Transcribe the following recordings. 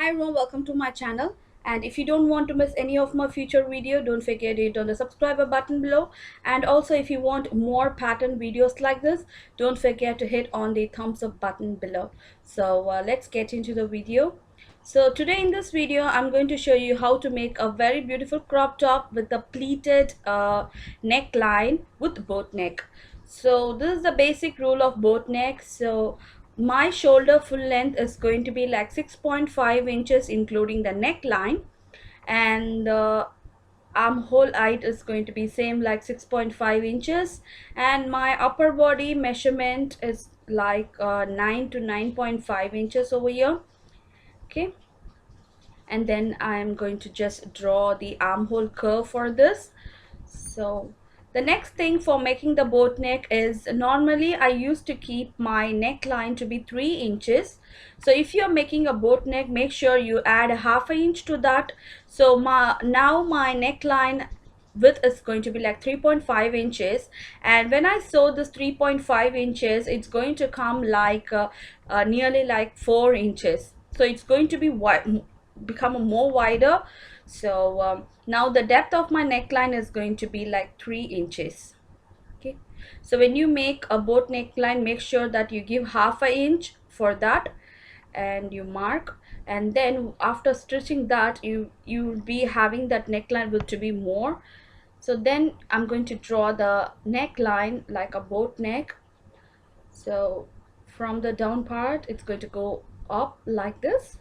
Hi everyone, welcome to my channel. And if you don't want to miss any of my future video, don't forget to hit on the subscriber button below. And also if you want more pattern videos like this, don't forget to hit on the thumbs up button below. So let's get into the video. So today in this video, I'm going to show you how to make a very beautiful crop top with the pleated neckline with boat neck. So this is the basic rule of boat neck. So my shoulder full length is going to be like 6.5 inches including the neckline, and the armhole height is going to be same like 6.5 inches, and my upper body measurement is like 9 to 9.5 inches over here. Okay, and then I'm going to just draw the armhole curve for this. So the next thing for making the boat neck is, normally I used to keep my neckline to be 3 inches. So if you're making a boat neck, make sure you add a half an inch to that. So now my neckline width is going to be like 3.5 inches, and when I sew this 3.5 inches, it's going to come like nearly like 4 inches. So it's going to be wide, become more wider. So now the depth of my neckline is going to be like 3 inches. Okay, so when you make a boat neckline, make sure that you give half an inch for that and you mark, and then after stitching that, you'll be having that neckline will to be more. So then I'm going to draw the neckline like a boat neck. So from the down part, it's going to go up like this.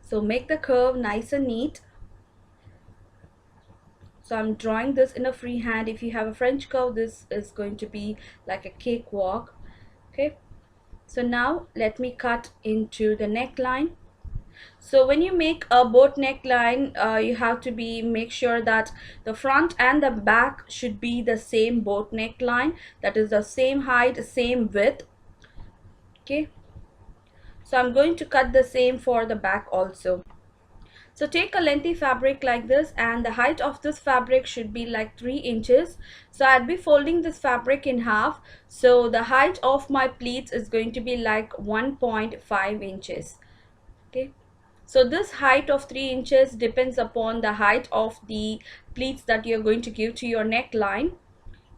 So make the curve nice and neat. So I'm drawing this in a free hand. If you have a French curve, this is going to be like a cakewalk. Okay, so now let me cut into the neckline. So when you make a boat neckline, you have to make sure that the front and the back should be the same boat neckline, that is the same height, same width. Okay, so I'm going to cut the same for the back also. So take a lengthy fabric like this, and the height of this fabric should be like 3 inches. So I'll be folding this fabric in half. So the height of my pleats is going to be like 1.5 inches. Okay, so this height of 3 inches depends upon the height of the pleats that you're going to give to your neckline.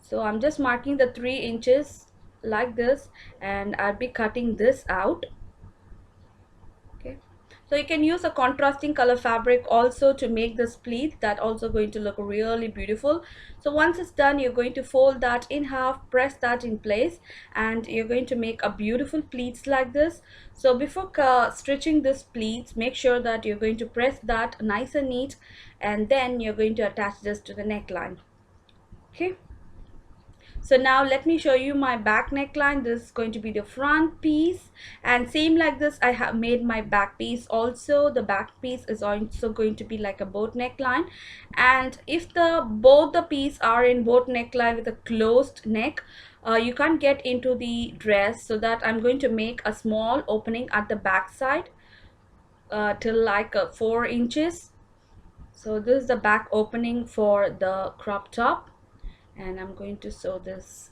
So I'm just marking the 3 inches like this, and I'll be cutting this out. Okay, so you can use a contrasting color fabric also to make this pleat, that also going to look really beautiful. So once it's done, you're going to fold that in half, press that in place, and you're going to make a beautiful pleats like this. So before stitching this pleats, make sure that you're going to press that nice and neat, and then you're going to attach this to the neckline. Okay, so now let me show you my back neckline. This is going to be the front piece, and same like this I have made my back piece also. The back piece is also going to be like a boat neckline, and if both the piece are in boat neckline with a closed neck, you can't get into the dress. So that I'm going to make a small opening at the back side till like 4 inches. So this is the back opening for the crop top, and I'm going to sew this.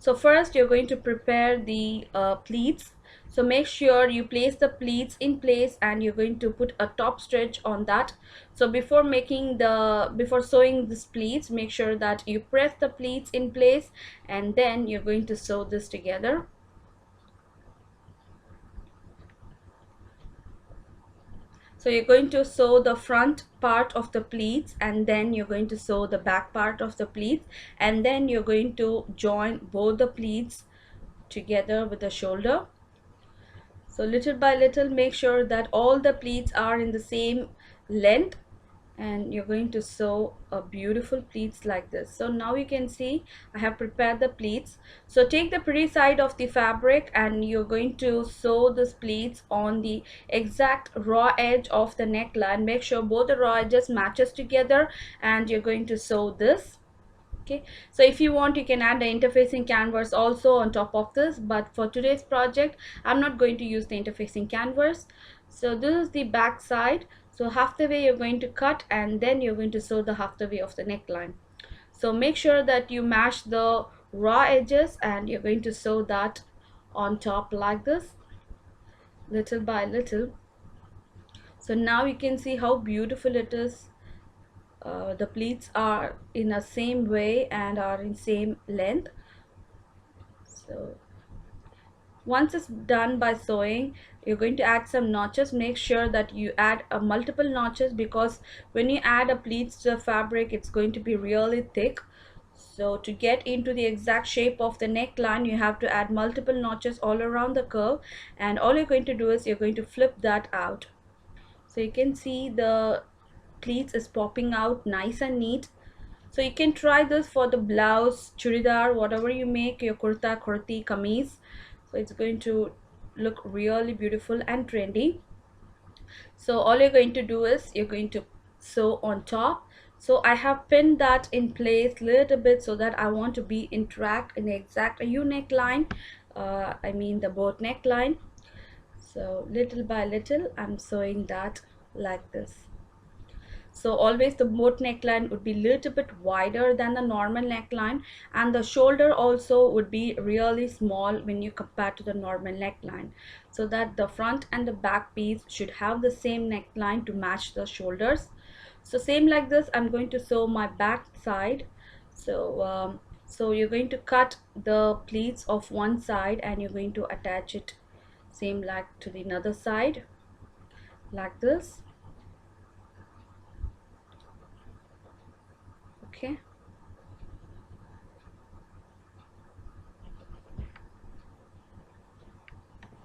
So first you're going to prepare the pleats. So make sure you place the pleats in place, and you're going to put a top stitch on that. So before sewing this pleats, make sure that you press the pleats in place, and then you're going to sew this together. So you're going to sew the front part of the pleats, and then you're going to sew the back part of the pleats, and then you're going to join both the pleats together with the shoulder. So little by little, make sure that all the pleats are in the same length, and you're going to sew a beautiful pleats like this. So now you can see I have prepared the pleats. So take the pretty side of the fabric, and you're going to sew this pleats on the exact raw edge of the neckline. Make sure both the raw edges matches together, and you're going to sew this. Okay, so if you want, you can add the interfacing canvas also on top of this, but for today's project I'm not going to use the interfacing canvas. So this is the back side. So half the way you're going to cut, and then you're going to sew the half the way of the neckline. So make sure that you match the raw edges, and you're going to sew that on top like this. little by little. So now you can see how beautiful it is. The pleats are in a same way and are in same length. So once it's done by sewing, you're going to add some notches. Make sure that you add a multiple notches, because when you add a pleats to the fabric, it's going to be really thick. So to get into the exact shape of the neckline, you have to add multiple notches all around the curve, and all you're going to do is you're going to flip that out. So you can see the pleats is popping out nice and neat. So you can try this for the blouse, churidar, whatever you make, your kurta, kurti, kameez. So it's going to look really beautiful and trendy. So all you're going to do is you're going to sew on top. So I have pinned that in place little bit so that I want to be in track in the exact U neckline. I mean the boat neckline. So little by little I'm sewing that like this. So always the boat neckline would be a little bit wider than the normal neckline, and the shoulder also would be really small when you compare to the normal neckline, so that the front and the back piece should have the same neckline to match the shoulders. So same like this I'm going to sew my back side. So you're going to cut the pleats of one side and you're going to attach it same like to the other side like this. Okay.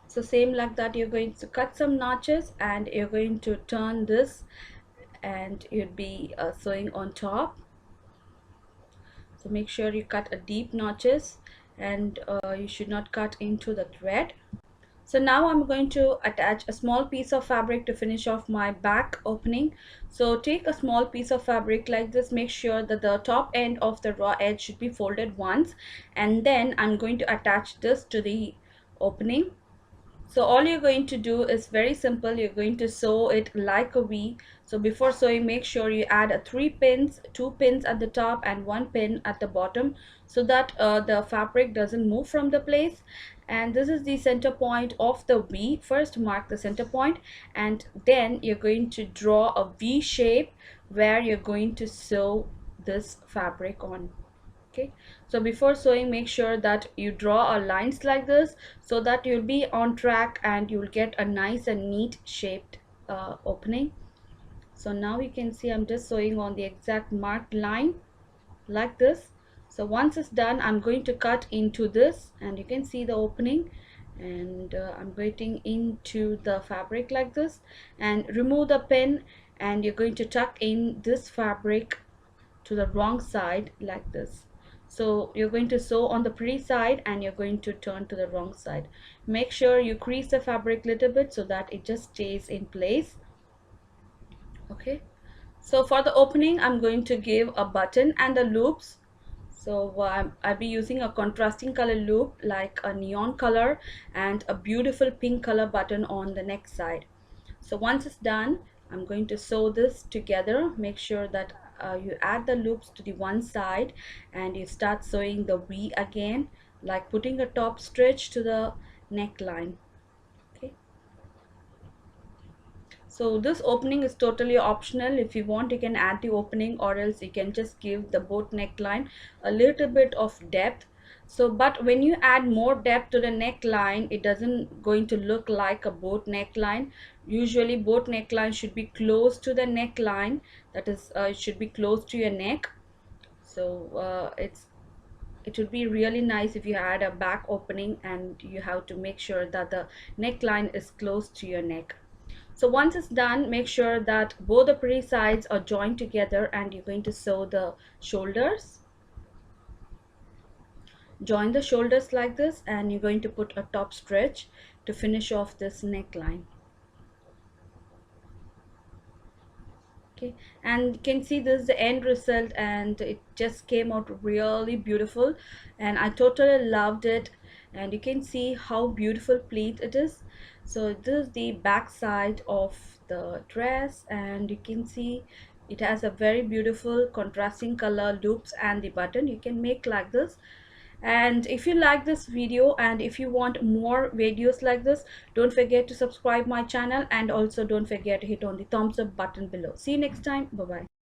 So same like that, you're going to cut some notches and you're going to turn this, and you'll be sewing on top. So make sure you cut a deep notches, and you should not cut into the thread. So now I'm going to attach a small piece of fabric to finish off my back opening. So take a small piece of fabric like this. Make sure that the top end of the raw edge should be folded once, and then I'm going to attach this to the opening. So all you're going to do is very simple. You're going to sew it like a V. So before sewing, make sure you add a 3 pins, 2 pins at the top and 1 pin at the bottom, so that the fabric doesn't move from the place. And this is the center point of the V. First mark the center point, and then you're going to draw a V shape where you're going to sew this fabric on. Okay, so before sewing, make sure that you draw a lines like this, so that you'll be on track and you'll get a nice and neat shaped opening. So now you can see I'm just sewing on the exact marked line like this. So once it's done, I'm going to cut into this, and you can see the opening, and I'm getting into the fabric like this, and remove the pin, and you're going to tuck in this fabric to the wrong side like this. So you're going to sew on the pretty side and you're going to turn to the wrong side. Make sure you crease the fabric little bit so that it just stays in place. Okay, so for the opening I'm going to give a button and the loops. So I'll be using a contrasting color loop like a neon color and a beautiful pink color button on the neck side. So once it's done, I'm going to sew this together. Make sure that you add the loops to the one side and you start sewing the V again, like putting a top stitch to the neckline. Okay, so this opening is totally optional. If you want, you can add the opening, or else you can just give the boat neckline a little bit of depth. So but when you add more depth to the neckline, it doesn't going to look like a boat neckline. Usually boat neckline should be close to the neckline, that is it should be close to your neck. So it would be really nice if you had a back opening and you have to make sure that the neckline is close to your neck. So once it's done, make sure that both the pretty sides are joined together, and you're going to sew the shoulders. Join the shoulders like this, and you're going to put a top stitch to finish off this neckline. Okay, and you can see this is the end result, and it just came out really beautiful, and I totally loved it. And you can see how beautiful pleat it is. So this is the back side of the dress, and you can see it has a very beautiful contrasting color loops and the button you can make like this. And if you like this video and if you want more videos like this, don't forget to subscribe my channel, and also don't forget to hit on the thumbs up button below. See you next time. Bye bye.